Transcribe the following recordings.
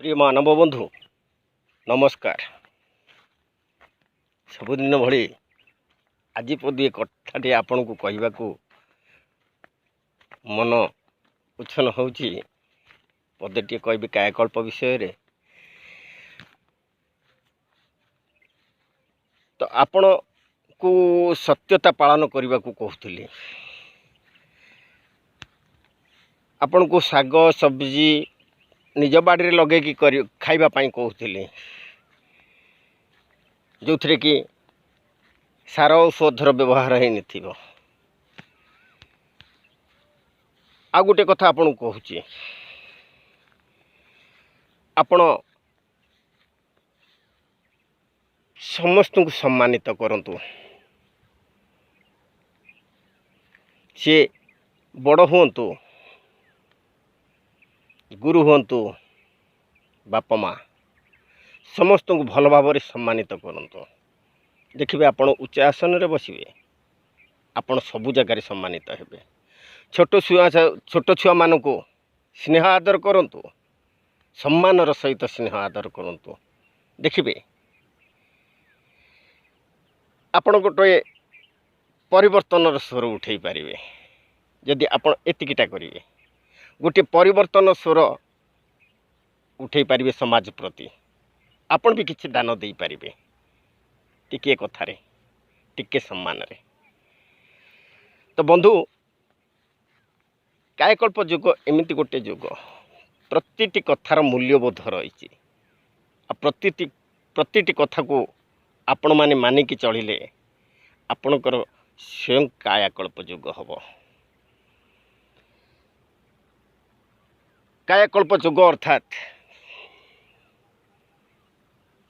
प्रिय मानव बंधु नमस्कार। सबुदिन भली आज पदी कथाटी आपण को कहवा मन उच्छन होची पदेटी कहबी कायाकल्प विषय रे। तो आपण को सत्यता पालन करने को कहूली। आपण को साग सब्जी निज बाड़ी लगे खावाई कहूली, जो थे कि सार औषधर व्यवहार ही नहीं। आ गोटे कथा आपन कहूँ, आपण समस्त को सम्मानित करंतु। सी बड़ हुंतु, गुरु हुंतु, बापा माँ समस्त को भल भाव सम्मानित करंतु। देखिए आपण उच्च आसन रे बसिबे, आपण सबु जगार सम्मानित हेबे। छोट छुआ मान को स्नेह आदर करंतु, सम्मानर सहित स्नेह आदर करंतु। देखिए आपण गोटे परिवर्तन स्वर उठे पारे जदि आपण एतिकिटा करेंगे, गोटे परिवर्तन स्वर उठे पारे समाज प्रति। आपण भी किसी दान दे पारे टिके कथार टिके सम्मान रे। तो बंधु कायकल्प युग एमती गोटे युग, प्रति कथार मूल्यबोध रही। प्रति कथा को आपण माने मानिकी चलिले आपणकर स्वयं कायाकल्प युग हम। कायाकल्प युग अर्थात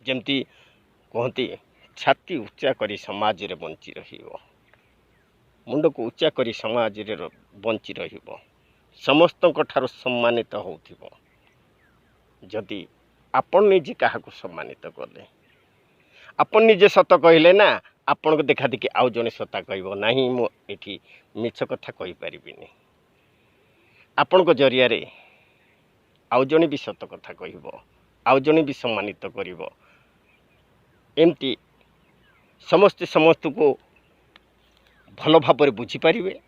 जमती कहती छाती उच्चा करी समाज रे बंची रहिबो, मुंड को उच्चा करी समाज रे बंची रहिबो, समस्त ठारो सम्मानित होथिबो। जदि आपण निजे काहाको सम्मानित करले, आपण निजे सत कहले ना, आपण को देखा देखी आउ जने सता कहबो नाही, मो एठी मिछ कथा कहि परिबिनी। आपण को जरिया रे आउ जने भी सत कथा कहबो, आउ जने भी सम्मानित करिवो। एमती समस्ते समस्त को भल भाव बुझी पारे,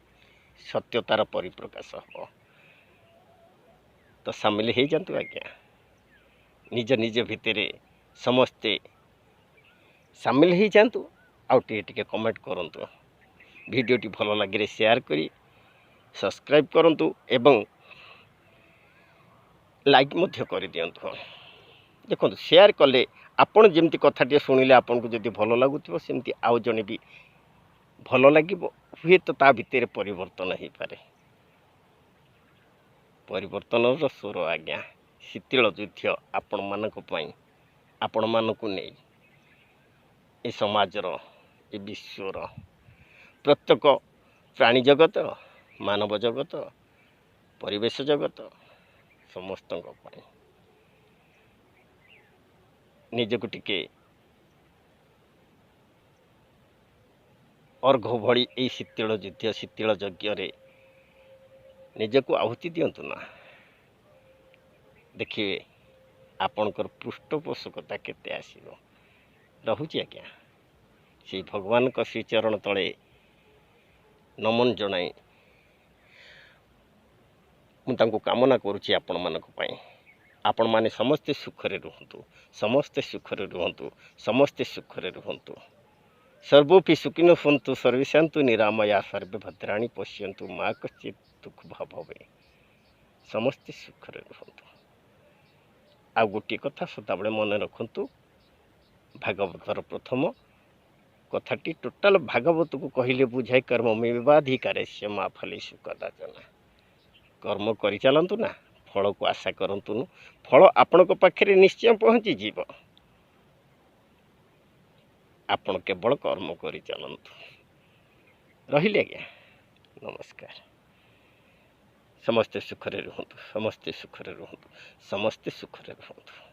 सत्यतार परिप्रकाश हम। तो सामिल हो जातु आज्ञा, निज निज भितर समस्ते सामिल हो जातु। आउ टे कमेंट करंतु, वीडियोटी भल लगे शेयर करी सब्सक्राइब करंतु एवं लाइक मध्य कर दियंतु। देखो शेयर कले आपण जमती कथाटे शुणिले आपन को जदि भल लगुथिबो, सेमती आउ जने भी भल लागिबो। हुए तो ता भितर परिवर्तन हो पारे। परिवर्तन स्वर आज्ञा शीतल युद्ध आपण मानक पई, आपण मानकु नहीं ए समाजर ए विश्वर प्रत्येक प्राणी जगत, मानव जगत, परिवेश जगत समस्त निजक टिके अर्घ भली ए शीतल युद्ध शीतल यज्ञ रे निजक आहुति दियंतु ना। देखिए आपणकर पृष्ठपोषकता केते आसीबो। रहुची आज्ञा से भगवान का श्रीचरण तले नमन जनाई मुझे कामना करुच्ची आपण मानक पई। आपण माने समस्ते सुखरे रुहंतु, समस्ते सुखरे रुहंतु, समस्ते सुखरे रुहंतु। सर्वोपि सुखिनो सन्तु, सर्वे सन्तु निरामया, सर्वे भद्राणि पश्यन्तु, मा कश्चित् दुःख भवे। समस्ते सुखरे रुहंतु। आ गोटे कथा सदाबले मन रखंतु, भागवतर प्रथम कथाटी टोटाल भागवत को कहले बुझाई कर्म में विवाधिकार से माँ फलेषु कदाचन। कर्म करि चलंतु ना, फल को आशा करंतु। फल आपण को पाखरे निश्चय पहुँची जीव। आपण केवल कर्म करि चलंतु। रहिले आज्ञा नमस्कार। समस्ते सुखरे रुहंतु, समस्ते सुखरे रुहंतु, समस्ते सुखरे रुहंतु।